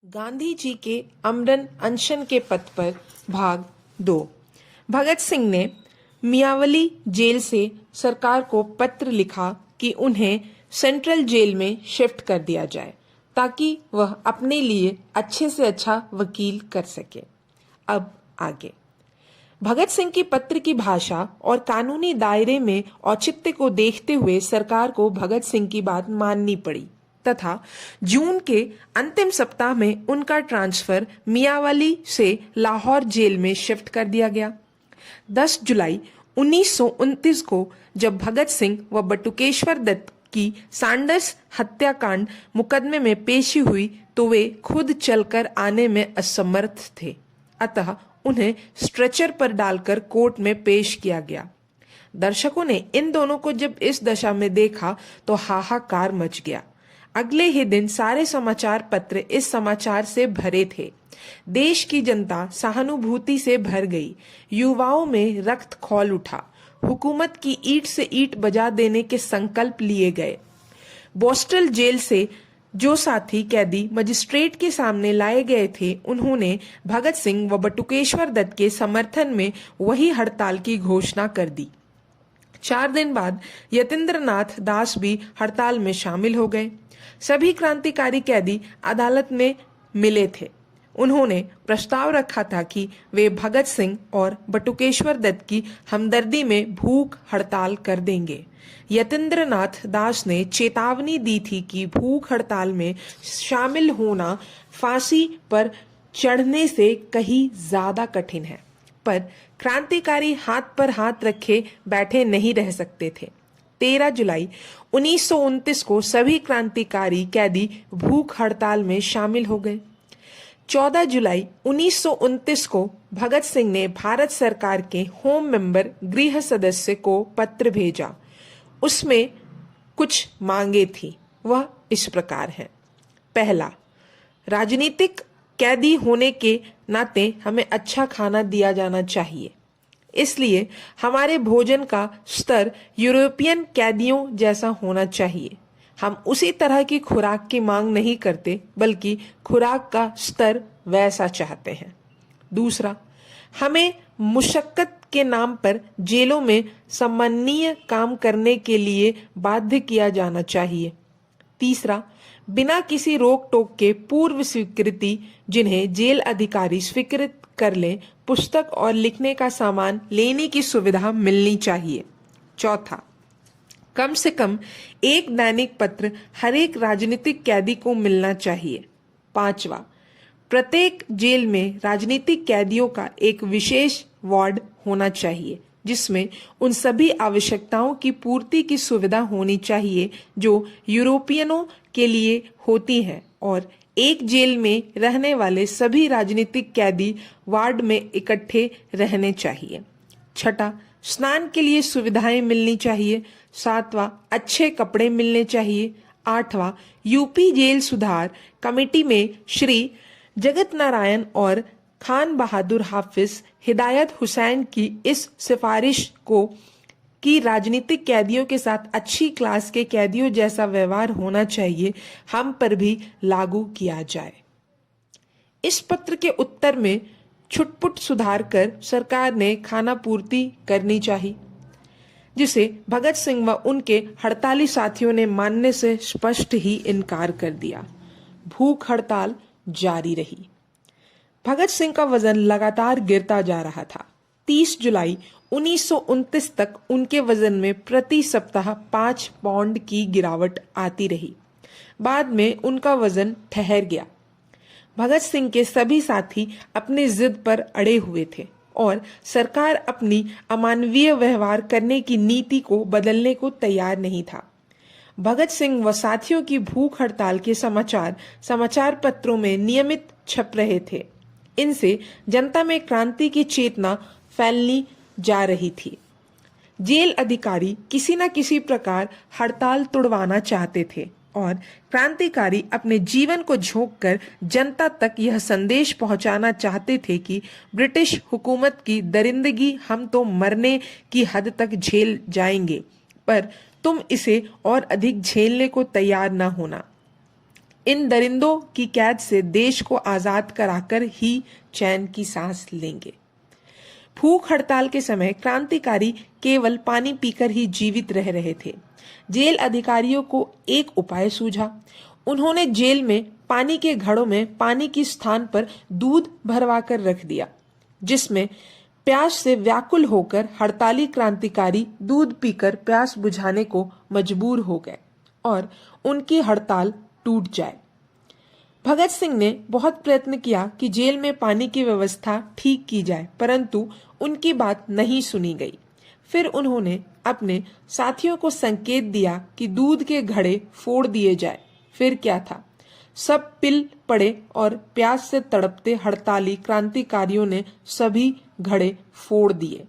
गांधी जी के अमरण अनशन के पथ पर भाग 2। भगत सिंह ने मियावली जेल से सरकार को पत्र लिखा कि उन्हें सेंट्रल जेल में शिफ्ट कर दिया जाए ताकि वह अपने लिए अच्छे से अच्छा वकील कर सके। अब आगे भगत सिंह की पत्र की भाषा और कानूनी दायरे में औचित्य को देखते हुए सरकार को भगत सिंह की बात माननी पड़ी तथा जून के अंतिम सप्ताह में उनका ट्रांसफर मियावाली से लाहौर जेल में शिफ्ट कर दिया गया। 10 जुलाई 1929 को जब भगत सिंह व बटुकेश्वर दत्त की सांडर्स हत्याकांड मुकदमे में पेशी हुई तो वे खुद चलकर आने में असमर्थ थे, अतः उन्हें स्ट्रेचर पर डालकर कोर्ट में पेश किया गया। दर्शकों ने इन दोनों को जब इस दशा में देखा तो हाहाकार मच गया। अगले ही दिन सारे समाचार पत्र इस समाचार से भरे थे। देश की जनता सहानुभूति से भर गई। युवाओं में रक्त खौल उठा। हुकूमत की ईंट से ईंट बजा देने के संकल्प लिए गए। बोस्टल जेल से जो साथी कैदी मजिस्ट्रेट के सामने लाए गए थे, उन्होंने भगत सिंह व बटुकेश्वर दत्त के समर्थन में वही हड़ताल की घोषणा कर दी। 4 दिन बाद यतीन्द्रनाथ दास भी हड़ताल में शामिल हो गए। सभी क्रांतिकारी कैदी अदालत में मिले थे। उन्होंने प्रस्ताव रखा था कि वे भगत सिंह और बटुकेश्वर दत्त की हमदर्दी में भूख हड़ताल कर देंगे। यतीन्द्रनाथ दास ने चेतावनी दी थी कि भूख हड़ताल में शामिल होना फांसी पर चढ़ने से कहीं ज्यादा कठिन है, पर क्रांतिकारी हाथ पर हाथ रखे बैठे नहीं रह सकते थे। 13 जुलाई 1929 को सभी क्रांतिकारी कैदी भूख हड़ताल में शामिल हो गए। 14 जुलाई 1929 को भगत सिंह ने भारत सरकार के होम मेंबर गृह सदस्य को पत्र भेजा। उसमें कुछ मांगे थी, वह इस प्रकार है। पहला, राजनीतिक कैदी होने के नाते हमें अच्छा खाना दिया जाना चाहिए, इसलिए हमारे भोजन का स्तर यूरोपियन कैदियों जैसा होना चाहिए। हम उसी तरह की खुराक की मांग नहीं करते, बल्कि खुराक का स्तर वैसा चाहते हैं। दूसरा, हमें मुशक्कत के नाम पर जेलों में सम्माननीय काम करने के लिए बाध्य किया जाना चाहिए। तीसरा, बिना किसी रोक टोक के पूर्व स्वीकृति जिन्हें जेल अधिकारी स्वीकृत कर लें, पुस्तक और लिखने का सामान लेने की सुविधा मिलनी चाहिए। चौथा, कम से कम एक दैनिक पत्र हर एक राजनीतिक कैदी को मिलना चाहिए। पांचवा, प्रत्येक जेल में राजनीतिक कैदियों का एक विशेष वार्ड होना चाहिए जिसमें उन सभी आवश्यकताओं की पूर्ति की सुविधा होनी चाहिए जो यूरोपियनों के लिए होती है, और एक जेल में रहने वाले सभी राजनीतिक कैदी वार्ड में इकट्ठे रहने चाहिए। छठा, स्नान के लिए सुविधाएं मिलनी चाहिए। सातवां, अच्छे कपड़े मिलने चाहिए। आठवां, यूपी जेल सुधार कमेटी में श्री जगत नारायण और खान बहादुर हाफिज हिदायत हुसैन की इस सिफारिश को कि राजनीतिक कैदियों के साथ अच्छी क्लास के कैदियों जैसा व्यवहार होना चाहिए, हम पर भी लागू किया जाए। इस पत्र के उत्तर में छुटपुट सुधार कर सरकार ने खाना पूर्ति करनी चाहिए, जिसे भगत सिंह व उनके हड़ताली साथियों ने मानने से स्पष्ट ही इनकार कर दिया। भूख हड़ताल जारी रही। भगत सिंह का वजन लगातार गिरता जा रहा था। 30 जुलाई 1929 तक उनके वजन में प्रति सप्ताह 5 पाउंड की गिरावट आती रही। बाद में उनका वजन ठहर गया। भगत सिंह के सभी साथी अपनी जिद पर अड़े हुए थे और सरकार अपनी अमानवीय व्यवहार करने की नीति को बदलने को तैयार नहीं था। भगत सिंह व साथियों की भूख हड़ताल के समाचार पत्रों में नियमित छप रहे थे। इनसे जनता में क्रांति की चेतना फैलनी जा रही थी। जेल अधिकारी किसी न किसी प्रकार हड़ताल तुड़वाना चाहते थे और क्रांतिकारी अपने जीवन को झोंककर जनता तक यह संदेश पहुंचाना चाहते थे कि ब्रिटिश हुकूमत की दरिंदगी हम तो मरने की हद तक झेल जाएंगे, पर तुम इसे और अधिक झेलने को तैयार न होना। इन दरिंदों की कैद से देश को आजाद कराकर ही चैन की सांस लेंगे। भूख हड़ताल के समय क्रांतिकारी केवल पानी पीकर ही जीवित रह रहे थे। जेल अधिकारियों को एक उपाय सूझा। उन्होंने जेल में पानी के घड़ों में पानी के स्थान पर दूध भरवा कर रख दिया, जिसमें प्यास से व्याकुल होकर हड़ताली क्रांतिकारी दूध पीकर प्यास बुझाने को मजबूर हो गए और उनकी हड़ताल टूट जाए। भगत सिंह ने बहुत प्रयत्न किया कि जेल में पानी की व्यवस्था ठीक की जाए, परंतु उनकी बात नहीं सुनी गई। फिर उन्होंने अपने साथियों को संकेत दिया कि दूध के घड़े फोड़ दिए जाए। फिर क्या था, सब पिल पड़े और प्यास से तड़पते हड़ताली क्रांतिकारियों ने सभी घड़े फोड़ दिए।